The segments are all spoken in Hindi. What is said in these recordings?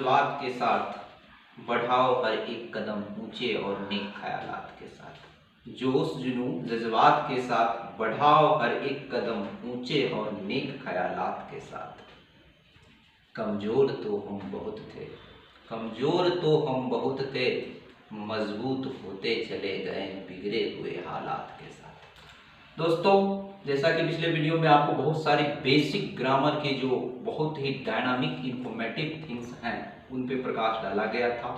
जज्बात के साथ बढ़ाओ हर एक कदम ऊंचे और नेक ख्यालात के साथ। जोश जुनू जज्बात के साथ बढ़ाओ हर एक कदम ऊंचे और नेक ख्यालात के साथ। कमज़ोर तो हम बहुत थे, कमज़ोर तो हम बहुत थे, मजबूत होते चले गए बिगड़े हुए हालात के साथ। दोस्तों, जैसा कि पिछले वीडियो में आपको बहुत सारी बेसिक ग्रामर के जो बहुत ही डायनामिक इंफॉर्मेटिव थिंग्स हैं उन पे प्रकाश डाला गया था।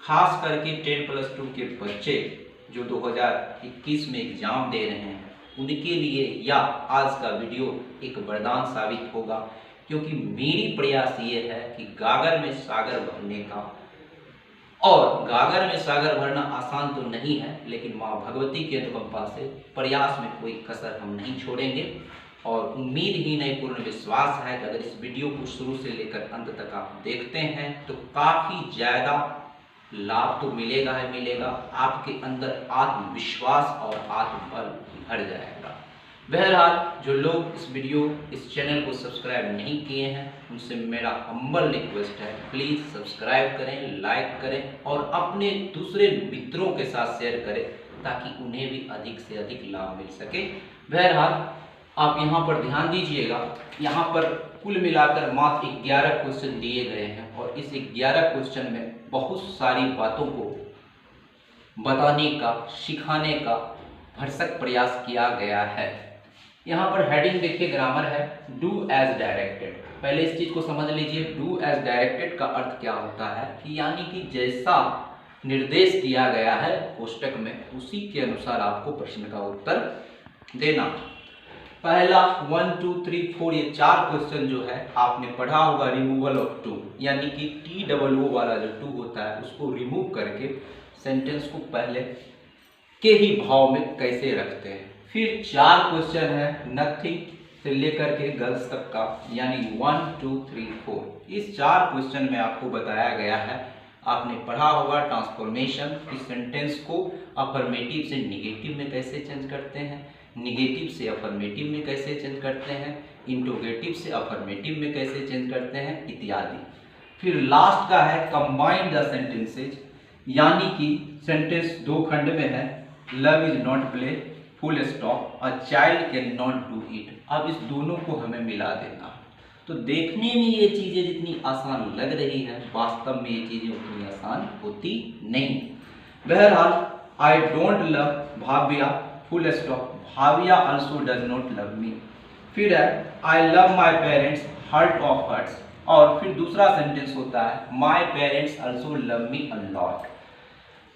खास करके 10+2 के बच्चे जो 2021 में एग्ज़ाम दे रहे हैं उनके लिए या आज का वीडियो एक वरदान साबित होगा, क्योंकि मेरी प्रयास ये है कि गागर में सागर भरने का, और गागर में सागर भरना आसान तो नहीं है, लेकिन माँ भगवती के अनुकंपा से प्रयास में कोई कसर हम नहीं छोड़ेंगे। और उम्मीद ही नहीं, पूर्ण विश्वास है कि अगर इस वीडियो को शुरू से लेकर अंत तक आप देखते हैं तो काफ़ी ज़्यादा लाभ तो मिलेगा ही मिलेगा। आपके अंदर आत्मविश्वास और आत्मबल भर जाएगा। बहरहाल, जो लोग इस चैनल को सब्सक्राइब नहीं किए हैं उनसे मेरा हम्बल रिक्वेस्ट है, प्लीज़ सब्सक्राइब करें, लाइक करें और अपने दूसरे मित्रों के साथ शेयर करें ताकि उन्हें भी अधिक से अधिक लाभ मिल सके। बहरहाल, आप यहाँ पर ध्यान दीजिएगा, यहाँ पर कुल मिलाकर मात्र 11 क्वेश्चन दिए गए हैं और इस 11 क्वेश्चन में बहुत सारी बातों को बताने का, सिखाने का भरसक प्रयास किया गया है। यहाँ पर हेडिंग देखिए, ग्रामर है डू एज डायरेक्टेड। पहले इस चीज को समझ लीजिए, डू एज डायरेक्टेड का अर्थ क्या होता है कि यानी कि जैसा निर्देश दिया गया है कोष्टक में उसी के अनुसार आपको प्रश्न का उत्तर देना। पहला 1 2 3 4 ये 4 क्वेश्चन जो है आपने पढ़ा होगा, रिमूवल ऑफ टू, यानी कि TOO वाला जो टू होता है उसको रिमूव करके सेंटेंस को पहले के ही भाव में कैसे रखते हैं। फिर 4 क्वेश्चन है नथिंग से लेकर के गर्ल्स तक का, यानी 1 2 3 4। इस 4 क्वेश्चन में आपको बताया गया है, आपने पढ़ा होगा ट्रांसफॉर्मेशन, इस सेंटेंस को अफर्मेटिव से निगेटिव में कैसे चेंज करते हैं, निगेटिव से अफर्मेटिव में कैसे चेंज करते हैं, इंट्रोगेटिव से अफर्मेटिव में कैसे चेंज करते हैं इत्यादि। फिर लास्ट का है कंबाइन द सेंटेंसेज, यानी कि सेंटेंस 2 खंड में है, love is not play full stop, a child can not do it. अब इस दोनों को हमें मिला देना। तो देखने में ये चीज़ें जितनी आसान लग रही है, वास्तव में ये चीज़ें उतनी आसान होती नहीं। बहरहाल, I don't love Bhavya full stop, Bhavya also does not love me. फिर है I love my parents heart of hearts, और फिर दूसरा सेंटेंस होता है my parents also love me a lot.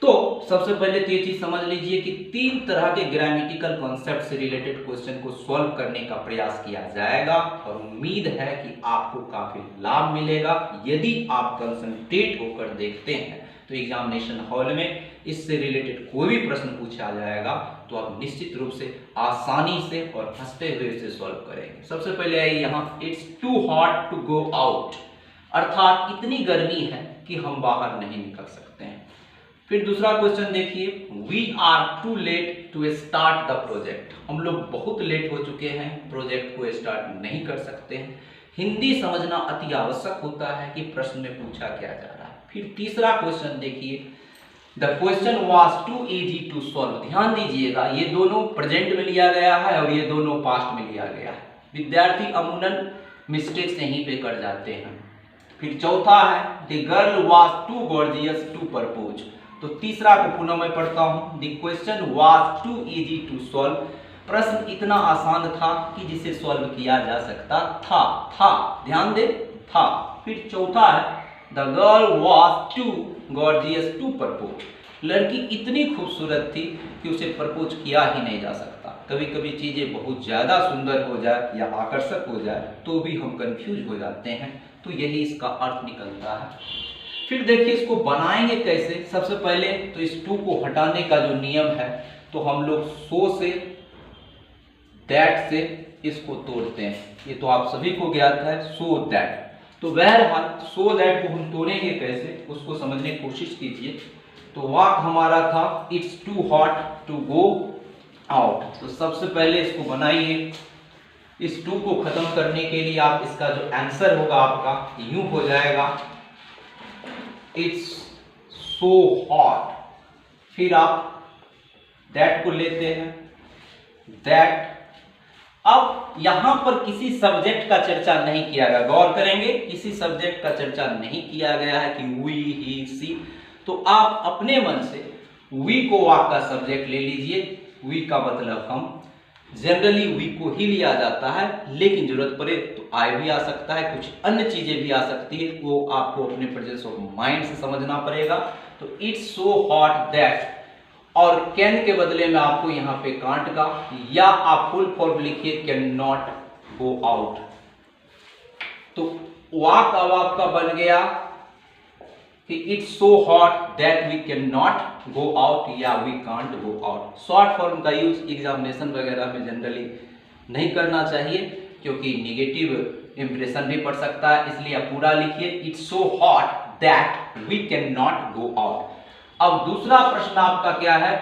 तो सबसे पहले तो ये चीज समझ लीजिए कि 3 तरह के ग्रामेटिकल कॉन्सेप्ट से रिलेटेड क्वेश्चन को सॉल्व करने का प्रयास किया जाएगा और उम्मीद है कि आपको काफी लाभ मिलेगा। यदि आप कंसंट्रेट होकर देखते हैं तो एग्जामिनेशन हॉल में इससे रिलेटेड कोई भी प्रश्न पूछा जाएगा तो आप निश्चित रूप से आसानी से और हंसते हुए इसे सॉल्व करेंगे। सबसे पहले आइए यहाँ, it's too hot to go out, अर्थात इतनी गर्मी है कि हम बाहर नहीं निकल सकते हैं। फिर दूसरा क्वेश्चन देखिए, we are too late to start the project, हम लोग बहुत लेट हो चुके हैं, प्रोजेक्ट को स्टार्ट नहीं कर सकते हैं। हिंदी समझना अति आवश्यक होता है कि प्रश्न में पूछा क्या जा रहा है। फिर तीसरा क्वेश्चन देखिए, the question was too easy to solve. ध्यान दीजिएगा, ये दोनों प्रेजेंट में लिया गया है और ये दोनों पास्ट में लिया गया है। विद्यार्थी अमूमन मिस्टेक्स यहीं पे कर जाते हैं। फिर चौथा है the girl was too gorgeous to propose. तो तीसरा को पुनः मैं पढ़ता हूं, the question was too easy to solve, प्रश्न इतना आसान था कि जिसे सॉल्व किया जा सकता था, ध्यान दे, था। फिर चौथा है the girl was too gorgeous to propose, लड़की इतनी खूबसूरत थी कि उसे प्रपोज किया ही नहीं जा सकता। कभी कभी चीजें बहुत ज्यादा सुंदर हो जाए या आकर्षक हो जाए तो भी हम कंफ्यूज हो जाते हैं, तो यही इसका अर्थ निकलता है। फिर देखिए इसको बनाएंगे कैसे। सबसे पहले तो इस टू को हटाने का जो नियम है तो हम लोग सो से, दैट से इसको तोड़ते हैं, ये तो आप सभी को ज्ञात है, सो दैट। तो बहरहाल सो दैट को हम तोड़ेंगे कैसे उसको समझने की कोशिश कीजिए। तो वाक्य हमारा था it's too hot to go out. तो सबसे पहले इसको बनाइए। इस टू को खत्म करने के लिए आप इसका जो आंसर होगा आपका यूं हो जाएगा, इट्स सो हॉट। फिर आप दैट को लेते हैं, दैट। अब यहां पर किसी सब्जेक्ट का चर्चा नहीं किया गया, गौर करेंगे, किसी सब्जेक्ट का चर्चा नहीं किया गया है कि वी, ही, सी। तो आप अपने मन से वी को वाक का सब्जेक्ट ले लीजिए। वी का मतलब हम, जनरली वी को ही लिया जाता है, लेकिन जरूरत पड़े तो आई भी आ सकता है, कुछ अन्य चीजें भी आ सकती है, वो आपको अपने प्रेजेंस ऑफ माइंड से समझना पड़ेगा। तो इट्स सो हॉट दैट, और कैन के बदले में आपको यहां पे कांट का, या आप फुल फॉर्म लिखिए कैन नॉट गो आउट। तो वाक अब आपका बन गया कि it's so hot that we can not go out या we can't go out. Short form का यूज एग्जामिनेशन वगैरह में जनरली नहीं करना चाहिए, क्योंकि निगेटिव इंप्रेशन भी पड़ सकता है, इसलिए आप पूरा लिखिए it's so hot that we can not go out. अब दूसरा प्रश्न आपका क्या है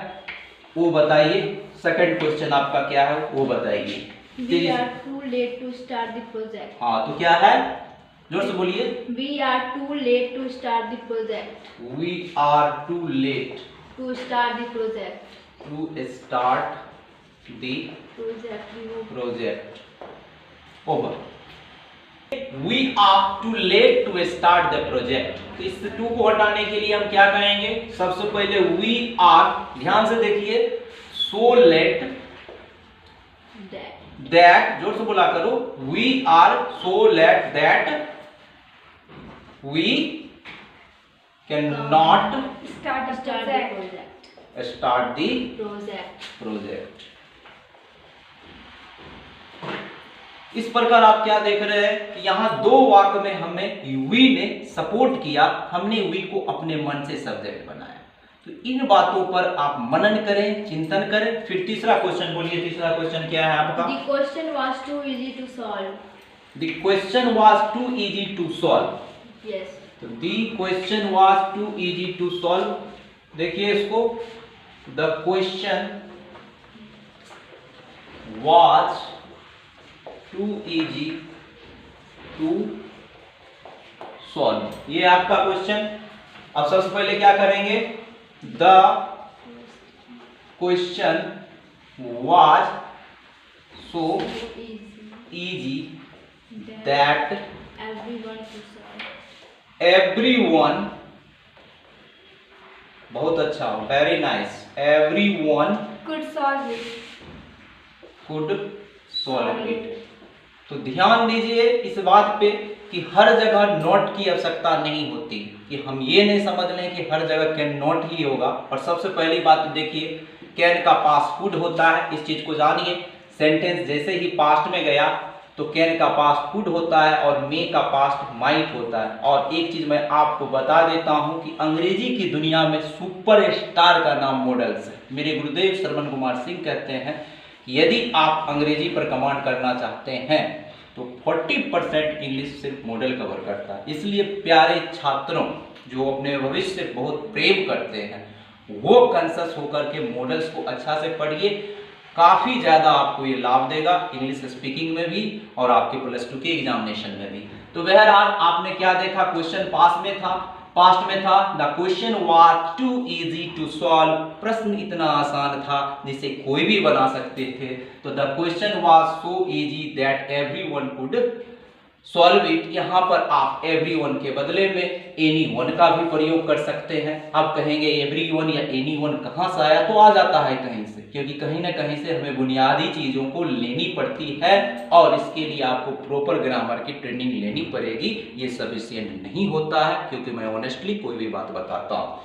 वो बताइए, सेकंड क्वेश्चन आपका क्या है वो बताइए। We are too late to start the project. हाँ, तो क्या है, जोर से बोलिए। We are too late to start the project. We are too late To start the project. to start the project. Over. We are too late to start the project. तो इस टू को हटाने के लिए हम क्या कहेंगे, सबसे पहले we are, ध्यान से देखिए, so late that, जोर से बोला करो, we are so late that we cannot start the project. start the Project. इस प्रकार आप क्या देख रहे हैं कि यहाँ दो वाक्य में हमें वी ने सपोर्ट किया, हमने वी को अपने मन से सब्जेक्ट बनाया। तो इन बातों पर आप मनन करें, चिंतन करें। फिर तीसरा क्वेश्चन बोलिए, तीसरा क्वेश्चन क्या है आपका? The question was too easy to solve. The question was too easy to solve. Yes. तो the question was too easy to solve। देखिए इसको, the question was too easy to solve, ये आपका क्वेश्चन। अब सबसे पहले क्या करेंगे, the question was so easy that everyone to solve. everyone, बहुत अच्छा, very nice, everyone Could solve it. could solve it। तो ध्यान दीजिए इस बात पे कि हर जगह नॉट की आवश्यकता नहीं होती, कि हम ये नहीं समझ लें कि हर जगह कैन नॉट ही होगा। और सबसे पहली बात तो देखिए, कैन का पास्ट कुड होता है, इस चीज को जानिए। सेंटेंस जैसे ही पास्ट में गया तो कैन का पास्ट कुड होता है और मे का पास्ट माइट होता है। और एक चीज मैं आपको बता देता हूं कि अंग्रेजी की दुनिया में सुपर स्टार का नाम मॉडल्स है। मेरे गुरुदेव श्रवण कुमार सिंह कहते हैं यदि आप अंग्रेजी पर कमांड करना चाहते हैं तो 40% इंग्लिश सिर्फ मॉडल कवर करता है। इसलिए प्यारे छात्रों जो अपने भविष्य से बहुत प्रेम करते हैं वो कॉन्शियस होकर के मॉडल्स को अच्छा से पढ़िए, काफी ज्यादा आपको ये लाभ देगा इंग्लिश स्पीकिंग में भी और आपके +2 के एग्जामिनेशन में भी। तो बहरहाल आपने क्या देखा, क्वेश्चन पास्ट में था, the question was too easy to solve, प्रश्न इतना आसान था जिसे कोई भी बना सकते थे। तो the question was so easy that everyone could solve it. यहाँ पर आप एवरीवन के बदले में एनीवन का भी प्रयोग कर सकते हैं। आप कहेंगे एवरीवन या एनीवन कहाँ से आया, तो आ जाता है कहीं से, क्योंकि कहीं ना कहीं से हमें बुनियादी चीजों को लेनी पड़ती है और इसके लिए आपको प्रॉपर ग्रामर की ट्रेनिंग लेनी पड़ेगी। ये सफिशिएंट नहीं होता है, क्योंकि मैं ऑनेस्टली कोई भी बात बताता हूँ।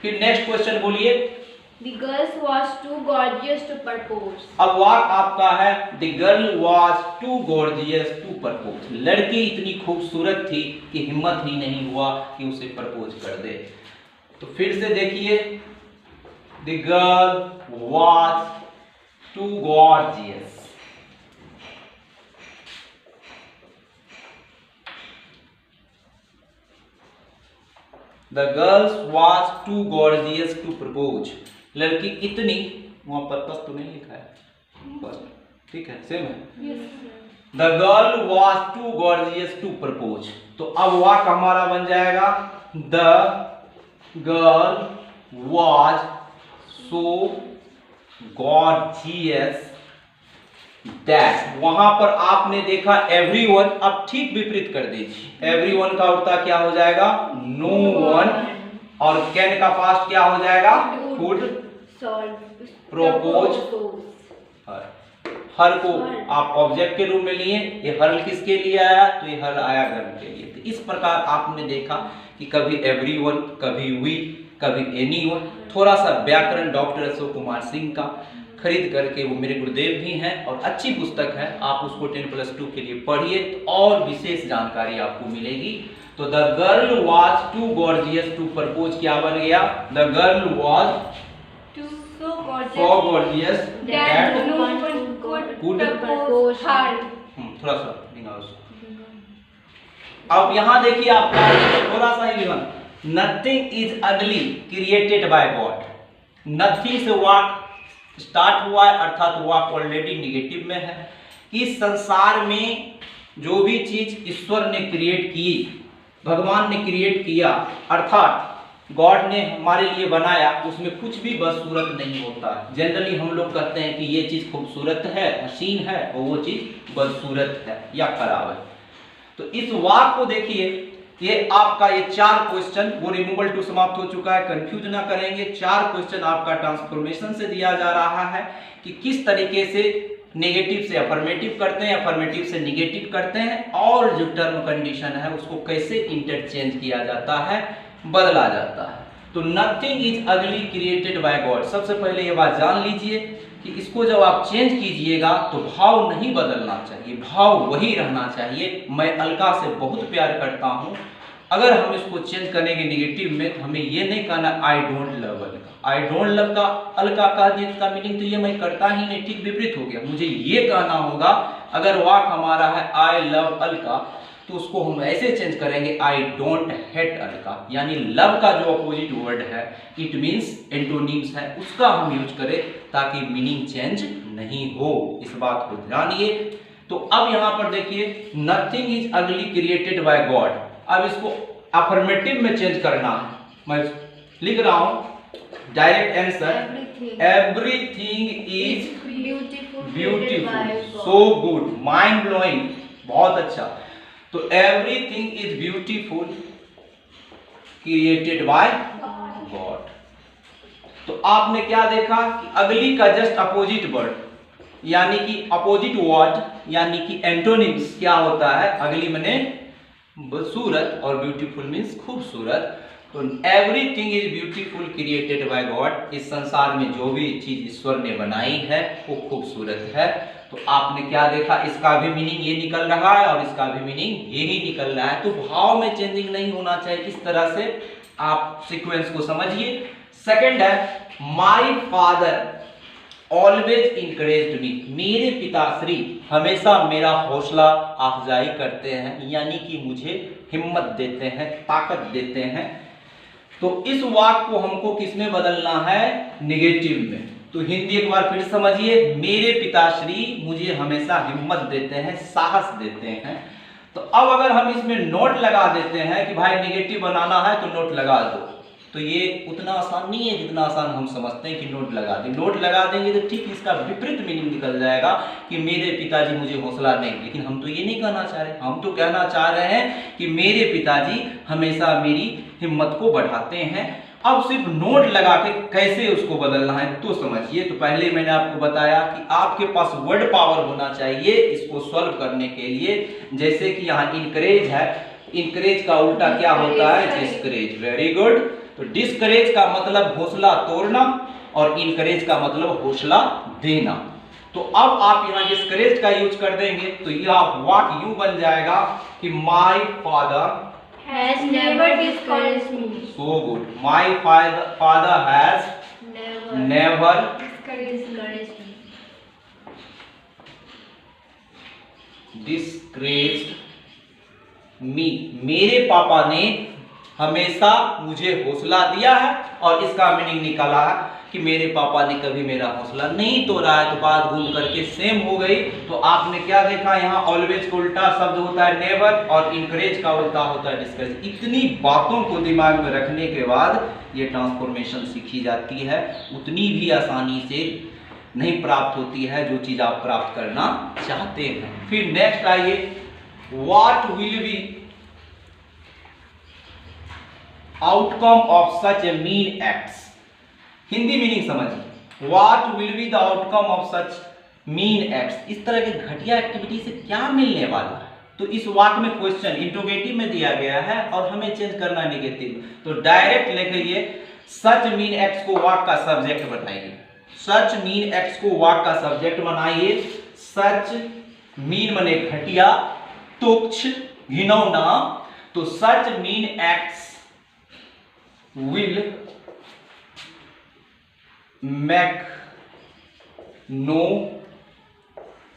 फिर नेक्स्ट क्वेश्चन बोलिए। The girl was too gorgeous to propose. अब वाक आपका है The girl was too gorgeous to propose। लड़की इतनी खूबसूरत थी कि हिम्मत ही नहीं हुआ कि उसे प्रपोज कर दे। तो फिर से देखिए, The girl was too gorgeous। The girl was too gorgeous to propose। लड़की इतनी, वहां पर्पस तो नहीं लिखा है, ठीक है, सेम है। The girl was too gorgeous to propose. तो अब वाक हमारा बन जाएगा the girl was so gorgeous that, वहां पर आपने देखा एवरीवन, अब ठीक विपरीत कर दीजिए। एवरीवन का उल्टा क्या हो जाएगा? नो वन, और कैन का पास्ट क्या हो जाएगा? कुड प्रपोज हर को आप ऑब्जेक्ट के रूप में लिए, ये हर किसके लिए आया? तो ये हर आया गर्ल के लिए। तो इस प्रकार आपने देखा कि कभी एवरीवन, कभी वी, कभी एनीवन। थोड़ा सा व्याकरण डॉक्टर अशोक कुमार सिंह का खरीद करके, वो मेरे गुरुदेव भी हैं और अच्छी पुस्तक है, आप उसको 10+2 के लिए पढ़िए तो और विशेष जानकारी आपको मिलेगी। तो the girl was too gorgeous to propose क्या बन गया? The girl was so gorgeous that no one could could propose her. थोड़ा सा निकालो उसको। अब यहाँ देखिए आपका थोड़ा सा ही विवरण, नथिंग इज अगली क्रिएटेड बाय गॉड। नथिंग से वाक स्टार्ट हुआ है, अर्थात वाक ऑलरेडी निगेटिव में है। इस संसार में जो भी चीज ईश्वर ने क्रिएट की, भगवान ने क्रिएट किया, अर्थात गॉड ने हमारे लिए बनाया, उसमें कुछ भी बदसूरत नहीं होता है। जनरली हम लोग कहते हैं कि ये चीज खूबसूरत है, हसीन है, और वो चीज बदसूरत है या खराब है। तो इस वाक को देखिए, ये आपका ये 4 क्वेश्चन, वो रिमूवल टू समाप्त हो चुका है, कंफ्यूज ना करेंगे। 4 क्वेश्चन आपका ट्रांसफॉर्मेशन से दिया जा रहा है कि किस तरीके से नेगेटिव से अफर्मेटिव करते हैं, अफर्मेटिव से निगेटिव करते हैं, और जो टर्म कंडीशन है उसको कैसे इंटरचेंज किया जाता है, बदला जाता है। तो नथिंग इज अगली क्रिएटेड बाय गॉड, सबसे पहले ये बात जान लीजिए कि इसको जब आप चेंज कीजिएगा तो भाव नहीं बदलना चाहिए, भाव वही रहना चाहिए। मैं अलका से बहुत प्यार करता हूं, अगर हम इसको चेंज करेंगे नेगेटिव में तो हमें ये नहीं कहना I don't love Alka. I don't love का अलका कह दिए, इसका मीनिंग तो ये मैं करता ही नहीं, ठीक विपरीत हो गया। मुझे ये कहना होगा, अगर वाक हमारा है आई लव अलका, तो उसको हम ऐसे चेंज करेंगे आई डोंट हेट अलका, यानी लव का जो अपोजिट वर्ड है, इट मींस एंटोनिम्स है, उसका हम यूज करें ताकि मीनिंग चेंज नहीं हो, इस बात को जानिए। तो अब यहां पर देखिए, नथिंग इज अगली क्रिएटेड बाय गॉड। अब इसको अफर्मेटिव में चेंज करना है, मैं लिख रहा हूं direct answer, everything is beautiful, so good, mind blowing, बहुत अच्छा। तो everything is beautiful created by God. तो आपने क्या देखा कि अगली का जस्ट अपोजिट वर्ड, यानी कि अपोजिट वर्ड, यानी कि एंटोनिम्स क्या होता है? अगली मने बदसूरत और ब्यूटीफुल मीन्स खूबसूरत। तो everything is beautiful created by God, इस संसार में जो भी चीज ईश्वर ने बनाई है वो खूबसूरत है। तो आपने क्या देखा, इसका भी मीनिंग ये निकल रहा है और इसका भी मीनिंग ये ही निकल रहा है। तो भाव में चेंजिंग नहीं होना चाहिए, इस तरह से आप सीक्वेंस को समझिए। सेकंड है, माय फादर ऑलवेज इनकरेज्ड मी, मेरे पिताश्री हमेशा मेरा हौसला अफजाई करते हैं, यानी कि मुझे हिम्मत देते हैं, ताकत देते हैं। तो इस वाक्य को हमको किसमें बदलना है? नेगेटिव में। तो हिंदी एक बार फिर समझिए, मेरे पिताश्री मुझे हमेशा हिम्मत देते हैं, साहस देते हैं। तो अब अगर हम इसमें नोट लगा देते हैं कि भाई नेगेटिव बनाना है तो नोट लगा दो, तो ये उतना आसान नहीं है जितना आसान हम समझते हैं कि नोट लगा दें। नोट लगा देंगे तो ठीक इसका विपरीत मीनिंग निकल जाएगा कि मेरे पिताजी मुझे हौसला नहीं, लेकिन हम तो ये नहीं कहना चाह रहे, हम तो कहना चाह रहे हैं कि मेरे पिताजी हमेशा मेरी हिम्मत को बढ़ाते हैं। अब सिर्फ नोट लगा के कैसे उसको बदलना है तो समझिए। तो पहले मैंने आपको बताया कि आपके पास वर्ड पावर होना चाहिए इसको सॉल्व करने के लिए। जैसे कि यहाँ इनकरेज है, इनकरेज का उल्टा क्या होता है? डिस्करेज। Very good. तो डिस्करेज का मतलब हौसला तोड़ना और इनकरेज का मतलब हौसला देना। तो अब आप यहाँ डिस्करेज का यूज कर देंगे तो यह वाक्य यूं बन जाएगा कि my father has never discouraged me. So good. My father has never discouraged me. Discouraged me. मेरे पापा ने हमेशा मुझे हौसला दिया है, और इसका मीनिंग निकाला है कि मेरे पापा ने कभी मेरा हौसला नहीं तोड़ा है। तो बात घूम करके सेम हो गई। तो आपने क्या देखा, यहाँ ऑलवेज का उल्टा शब्द होता है नेवर, और इनकरेज का उल्टा होता है डिस्करेज। इतनी बातों को दिमाग में रखने के बाद ये ट्रांसफॉर्मेशन सीखी जाती है, उतनी भी आसानी से नहीं प्राप्त होती है जो चीज आप प्राप्त करना चाहते हैं। फिर नेक्स्ट आइए, what will be outcome of such a mean acts. Hindi meaning समझिए, what will be the outcome of such mean acts. इस तरह के घटिया एक्टिविटी से क्या मिलने वाला है। तो इस वाक्य में क्वेश्चन इंट्रोगेटिव में दिया गया है और हमें चेंज करना है नेगेटिव। तो डायरेक्ट लिखिए, सच मीन एक्ट्स को वाक्य का सब्जेक्ट बनाइए। सच मीन एक्ट्स को वाक्य का सब्जेक्ट बनाइए। सच मीन माने घटिया, तुच्छ, घिनौना। तो such mean acts will make no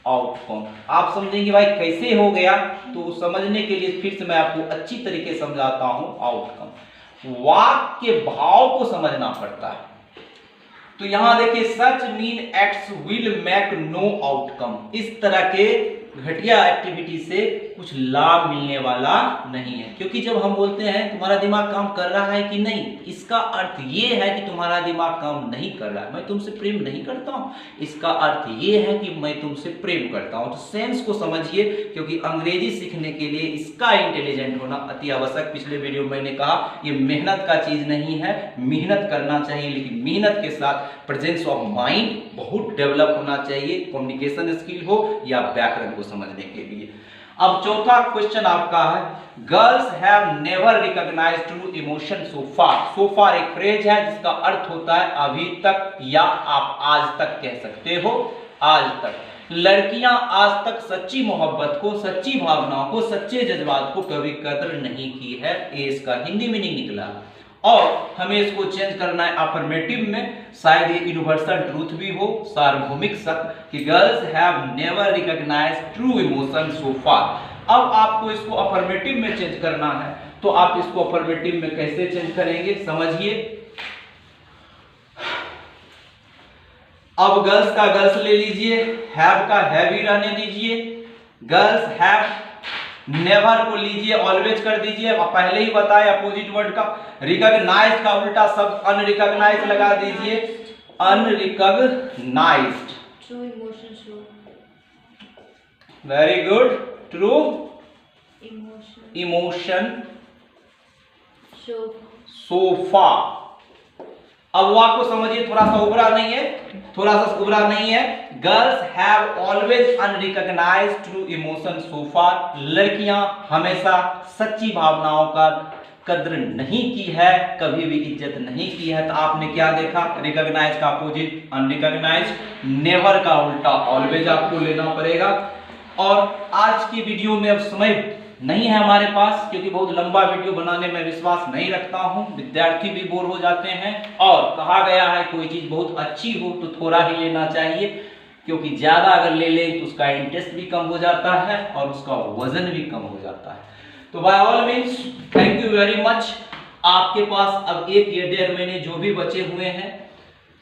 outcome. आप समझेंगे भाई कैसे हो गया, तो समझने के लिए फिर से मैं आपको अच्छी तरीके समझाता हूं। आउटकम, वाक्य के भाव को समझना पड़ता है। तो यहां देखिए, such mean acts will make no outcome. इस तरह के घटिया एक्टिविटी से कुछ लाभ मिलने वाला नहीं है। क्योंकि जब हम बोलते हैं तुम्हारा दिमाग काम कर रहा है कि नहीं, इसका अर्थ ये है कि तुम्हारा दिमाग काम नहीं कर रहा है। मैं तुमसे प्रेम नहीं करता हूं, इसका अर्थ ये है कि मैं तुमसे प्रेम करता हूं। तो सेंस को समझिए, क्योंकि अंग्रेजी सीखने के लिए इसका इंटेलिजेंट होना अति आवश्यक। पिछले वीडियो में मैंने कहा ये मेहनत का चीज नहीं है, मेहनत करना चाहिए, लेकिन मेहनत के साथ प्रेजेंस ऑफ माइंड बहुत डेवलप होना चाहिए, कम्युनिकेशन स्किल हो या व्याकरण को समझने के लिए। अब चौथा क्वेश्चन आपका है, girls have never recognised true emotion so far. So far एक फ्रेज है जिसका अर्थ होता है अभी तक, या आप आज तक कह सकते हो, आज तक। लड़कियां आज तक सच्ची मोहब्बत को, सच्ची भावनाओं को, सच्चे जज्बात को कभी कदर नहीं की है। ये इसका हिंदी मीनिंग निकला। और हमें इसको चेंज करना है अफर्मेटिव में, शायद ये यूनिवर्सल ट्रूथ भी हो, सार्वभौमिक सत्य, कि girls have never recognised true emotion so far. अब आपको इसको अफर्मेटिव में चेंज करना है, तो आप इसको अफर्मेटिव में कैसे चेंज करेंगे समझिए। अब गर्ल्स का गर्ल्स ले लीजिए, हैव का हैव ही रहने दीजिए, गर्ल्स हैव नेवर को लीजिए ऑलवेज कर दीजिए। पहले ही बताया अपोजिट वर्ड का। रिकॉग्नाइज का उल्टा शब्द अनरिकॉग्नाइज लगा दीजिए, unrecognised. True emotion show, very good. True emotion show, sofa. अब वाक्य को समझिए, थोड़ा सा उभरा नहीं है, थोड़ा सा उभरा नहीं है। Girls have always unrecognised true emotion so far. लड़कियां हमेशा सच्ची भावनाओं का कद्र नहीं की है, कभी भी इज्जत नहीं की है। तो आपने क्या देखा, रिकॉग्नाइज का अपोजिट अनरिकॉग्नाइज, नेवर का उल्टा ऑलवेज आपको लेना पड़ेगा। और आज की वीडियो में अब समय नहीं है हमारे पास, क्योंकि बहुत लंबा वीडियो बनाने में विश्वास नहीं रखता हूं, विद्यार्थी भी बोर हो जाते हैं। और कहा गया है कोई चीज बहुत अच्छी हो तो थोड़ा ही लेना चाहिए, क्योंकि ज्यादा अगर ले लें तो उसका इंटरेस्ट भी कम हो जाता है और उसका वजन भी कम हो जाता है। तो by all means thank you very much. आपके पास अब 1 या 1.5 महीने जो भी बचे हुए हैं,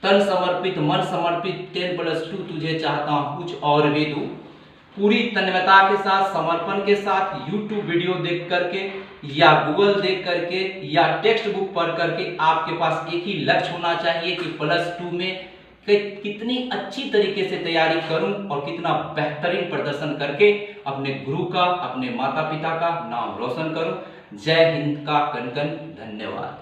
तन समर्पित मन समर्पित 10+2 तुझे चाहता हूं कुछ और भी दूं, पूरी तन्मयता के साथ, समर्पण के साथ YouTube वीडियो देख करके या गूगल देख करके या टेक्स्ट बुक पढ़ करके आपके पास एक ही लक्ष्य होना चाहिए कि +2 में कितनी अच्छी तरीके से तैयारी करूं और कितना बेहतरीन प्रदर्शन करके अपने गुरु का, अपने माता पिता का नाम रोशन करूं। जय हिंद का कण कण धन्यवाद।